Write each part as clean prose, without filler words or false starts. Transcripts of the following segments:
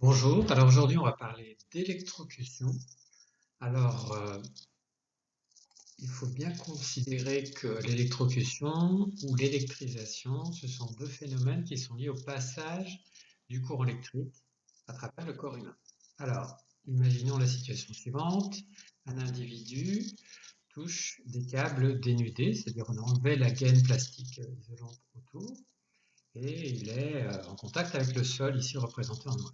Bonjour, alors aujourd'hui on va parler d'électrocution. Alors il faut bien considérer que l'électrocution ou l'électrisation, ce sont deux phénomènes qui sont liés au passage du courant électrique à travers le corps humain. Alors, imaginons la situation suivante, un individu touche des câbles dénudés, c'est-à-dire on a enlevé la gaine plastique isolante autour, et il est en contact avec le sol ici représenté en noir.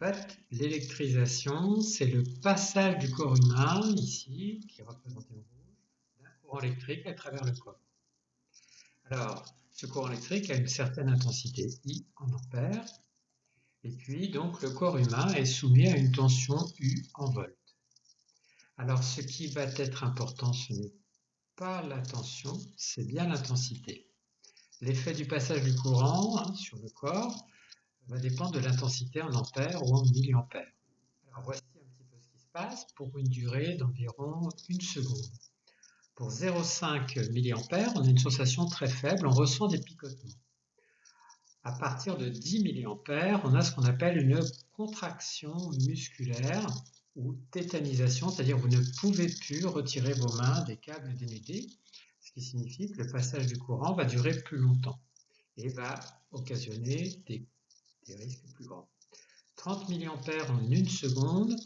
En fait, l'électrisation, c'est le passage du corps humain, ici, qui est représenté en rouge, d'un courant électrique à travers le corps. Alors, ce courant électrique a une certaine intensité I en ampères, et puis donc le corps humain est soumis à une tension U en volts. Alors, ce qui va être important, ce n'est pas la tension, c'est bien l'intensité. L'effet du passage du courant sur le corps va dépendre de l'intensité en ampères ou en milliampères. Alors voici un petit peu ce qui se passe pour une durée d'environ une seconde. Pour 0,5 mA, on a une sensation très faible, on ressent des picotements. À partir de 10 mA, on a ce qu'on appelle une contraction musculaire ou tétanisation, c'est-à-dire vous ne pouvez plus retirer vos mains des câbles dénudés, ce qui signifie que le passage du courant va durer plus longtemps et va occasionner des risques plus grands. 30 mA en une seconde,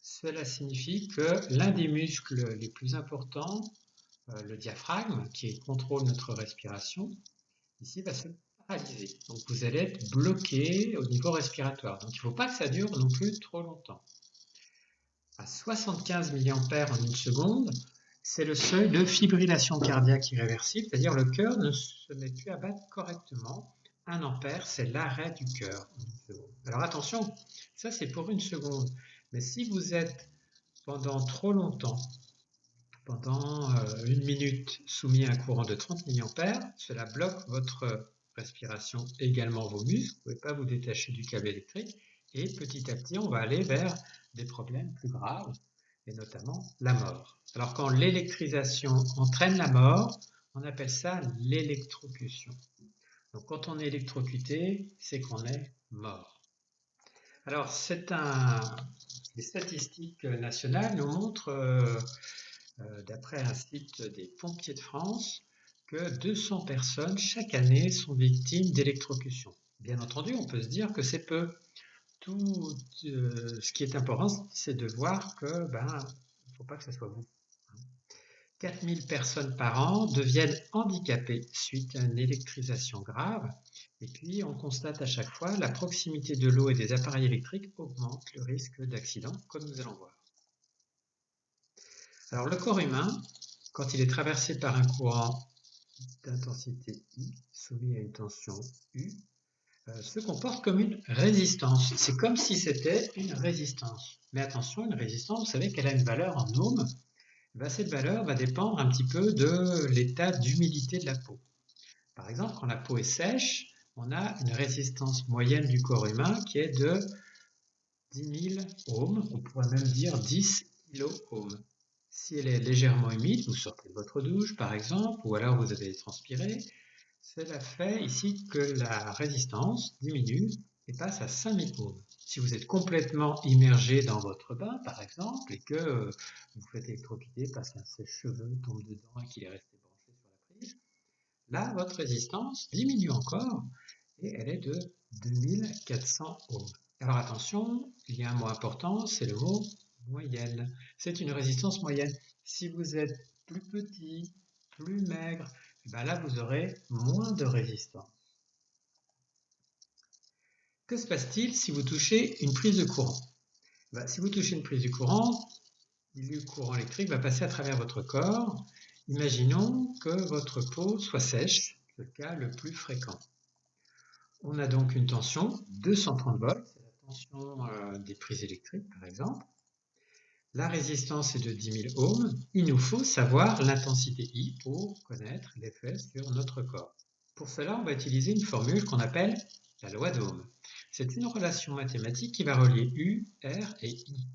cela signifie que l'un des muscles les plus importants, le diaphragme, qui contrôle notre respiration, ici va se paralyser. Donc vous allez être bloqué au niveau respiratoire. Donc il ne faut pas que ça dure non plus trop longtemps. À 75 mA en une seconde, c'est le seuil de fibrillation cardiaque irréversible, c'est-à-dire le cœur ne se met plus à battre correctement. 1 ampère, c'est l'arrêt du cœur. Alors attention, ça c'est pour une seconde. Mais si vous êtes pendant trop longtemps, pendant une minute, soumis à un courant de 30 mA, cela bloque votre respiration, également vos muscles. Vous ne pouvez pas vous détacher du câble électrique. Et petit à petit, on va aller vers des problèmes plus graves, et notamment la mort. Alors quand l'électrisation entraîne la mort, on appelle ça l'électrocution. Donc quand on est électrocuté, c'est qu'on est mort. Alors les statistiques nationales nous montrent, d'après un site des pompiers de France, que 200 personnes chaque année sont victimes d'électrocution. Bien entendu, on peut se dire que c'est peu. Tout ce qui est important, c'est de voir que il ne faut pas que ce soit vous. 4000 personnes par an deviennent handicapées suite à une électrisation grave. Et puis, on constate à chaque fois la proximité de l'eau et des appareils électriques augmente le risque d'accident, comme nous allons voir. Alors, le corps humain, quand il est traversé par un courant d'intensité I, soumis à une tension U, se comporte comme une résistance. C'est comme si c'était une résistance. Mais attention, une résistance, vous savez qu'elle a une valeur en ohms. Cette valeur va dépendre un petit peu de l'état d'humidité de la peau. Par exemple, quand la peau est sèche, on a une résistance moyenne du corps humain qui est de 10 000 ohms, on pourrait même dire 10 kOhms. Si elle est légèrement humide, vous sortez de votre douche par exemple, ou alors vous avez transpiré, cela fait ici que la résistance diminue et passe à 5000 ohms. Si vous êtes complètement immergé dans votre bain, par exemple, et que vous faites électrocuter parce qu'un sèche-cheveux tombe dedans et qu'il est resté branché sur la prise, là, votre résistance diminue encore et elle est de 2400 ohms. Alors attention, il y a un mot important, c'est le mot moyenne. C'est une résistance moyenne. Si vous êtes plus petit, plus maigre, là vous aurez moins de résistance. Que se passe-t-il si vous touchez une prise de courant? Si vous touchez une prise de courant, le courant électrique va passer à travers votre corps. Imaginons que votre peau soit sèche, c'est le cas le plus fréquent. On a donc une tension 230 volts, c'est la tension des prises électriques par exemple. La résistance est de 10 000 ohms. Il nous faut savoir l'intensité I pour connaître l'effet sur notre corps. Pour cela, on va utiliser une formule qu'on appelle la loi d'Ohm. C'est une relation mathématique qui va relier U, R et I.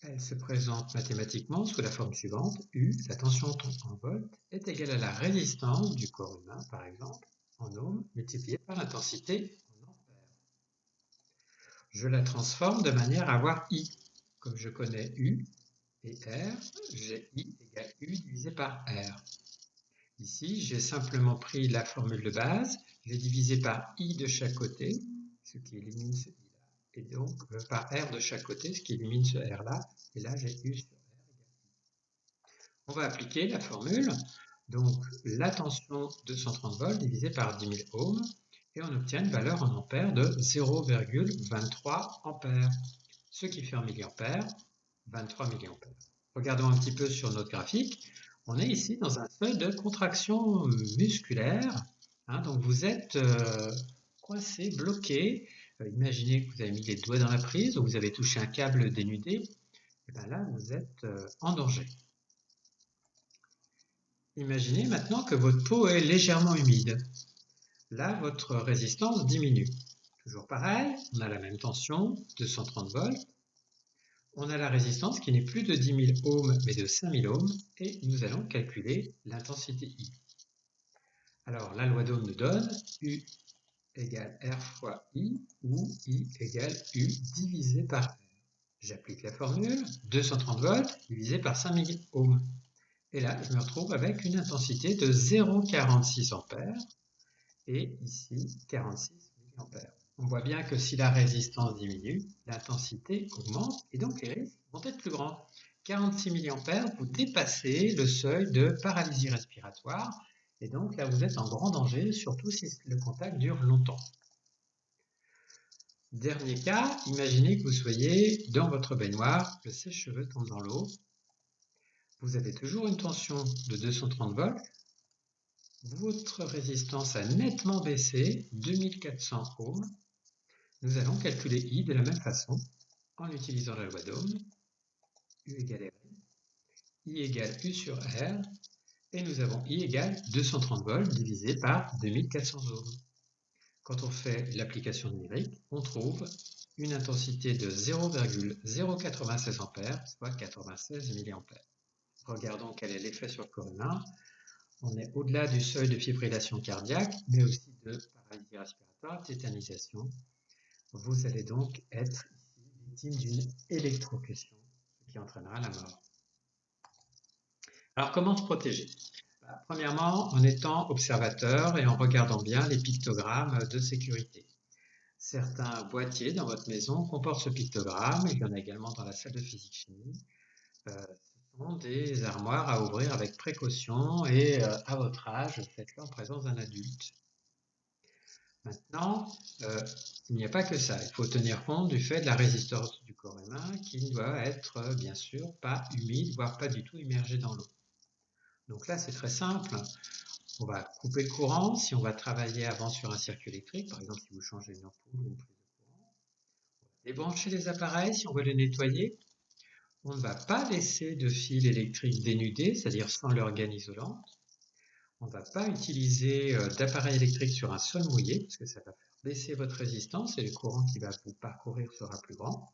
Elle se présente mathématiquement sous la forme suivante. U, la tension en volts, est égale à la résistance du corps humain, par exemple, en ohms, multipliée par l'intensité en ampères. je la transforme de manière à avoir I. Comme je connais U et R, j'ai I égale U divisé par R. Ici, j'ai simplement pris la formule de base, je l'ai divisé par I de chaque côté, ce qui élimine ce I-là, et donc par R de chaque côté, ce qui élimine ce R-là, et là j'ai U sur R égale I. On va appliquer la formule, donc la tension 230 volts divisé par 10 000 ohms, et on obtient une valeur en ampères de 0,23 ampères, ce qui fait en milliampères 23 milliampères. Regardons un petit peu sur notre graphique. On est ici dans un seuil de contraction musculaire. Donc vous êtes coincé, bloqué. Imaginez que vous avez mis les doigts dans la prise ou vous avez touché un câble dénudé. Et bien là, vous êtes en danger. Imaginez maintenant que votre peau est légèrement humide. Là, votre résistance diminue. Toujours pareil, on a la même tension, 230 volts. On a la résistance qui n'est plus de 10 000 ohms mais de 5 000 ohms et nous allons calculer l'intensité I. Alors la loi d'Ohm nous donne U égale R fois I ou I égale U divisé par R. J'applique la formule 230 volts divisé par 5 000 ohms. Et là, je me retrouve avec une intensité de 0,46 ampères et ici 46 milliampères. On voit bien que si la résistance diminue, l'intensité augmente et donc les risques vont être plus grands. 46 milliampères, vous dépassez le seuil de paralysie respiratoire et donc là vous êtes en grand danger, surtout si le contact dure longtemps. Dernier cas, imaginez que vous soyez dans votre baignoire, le sèche-cheveux tombe dans l'eau, vous avez toujours une tension de 230 volts, votre résistance a nettement baissé, 2400 ohms. Nous allons calculer I de la même façon, en utilisant la loi d'Ohm, U égale R, I égale U sur R, et nous avons I égale 230 volts divisé par 2400 ohms. Quand on fait l'application numérique, on trouve une intensité de 0,096 ampères, soit 96 milliampères. Regardons quel est l'effet sur le corps humain. On est au-delà du seuil de fibrillation cardiaque, mais aussi de paralysie respiratoire, tétanisation. Vous allez donc être ici victime d'une électrocution, ce qui entraînera la mort. Alors comment se protéger? Premièrement, en étant observateur et en regardant bien les pictogrammes de sécurité. Certains boîtiers dans votre maison comportent ce pictogramme, il y en a également dans la salle de physique-chimie. Ce sont des armoires à ouvrir avec précaution et à votre âge, faites-le en présence d'un adulte. Maintenant, il n'y a pas que ça. Il faut tenir compte du fait de la résistance du corps humain qui ne doit être, bien sûr, pas humide, voire pas du tout immergé dans l'eau. Donc là, c'est très simple. On va couper le courant si on va travailler avant sur un circuit électrique, par exemple si vous changez une ampoule ou une prise de courant. On va débrancher les appareils si on veut les nettoyer. On ne va pas laisser de fil électrique dénudé, c'est-à-dire sans leur gaine isolante. On ne va pas utiliser d'appareil électrique sur un sol mouillé, parce que ça va faire baisser votre résistance et le courant qui va vous parcourir sera plus grand.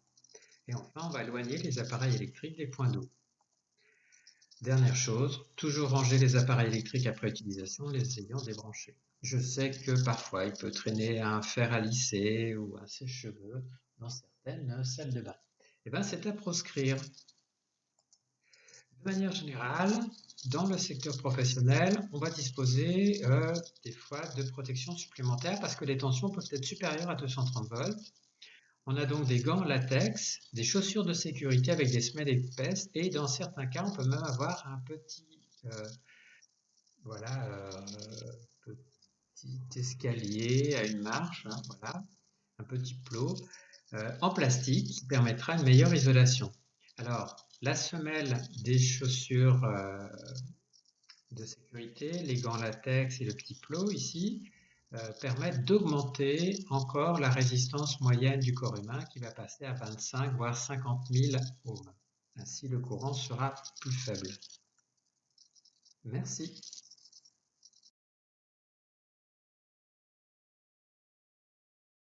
Et enfin, on va éloigner les appareils électriques des points d'eau. Dernière chose, toujours ranger les appareils électriques après utilisation, les ayant débranchés. Je sais que parfois il peut traîner un fer à lisser ou un sèche-cheveux dans certaines salles de bain. Et bien c'est à proscrire. De manière générale, dans le secteur professionnel, on va disposer des fois de protections supplémentaires parce que les tensions peuvent être supérieures à 230 volts. On a donc des gants en latex, des chaussures de sécurité avec des semelles épaisses et dans certains cas, on peut même avoir un petit, petit escalier à une marche, un petit plot en plastique qui permettra une meilleure isolation. Alors, la semelle des chaussures de sécurité, les gants latex et le petit plot ici, permettent d'augmenter encore la résistance moyenne du corps humain qui va passer à 25 voire 50 000 ohms. Ainsi, le courant sera plus faible. Merci.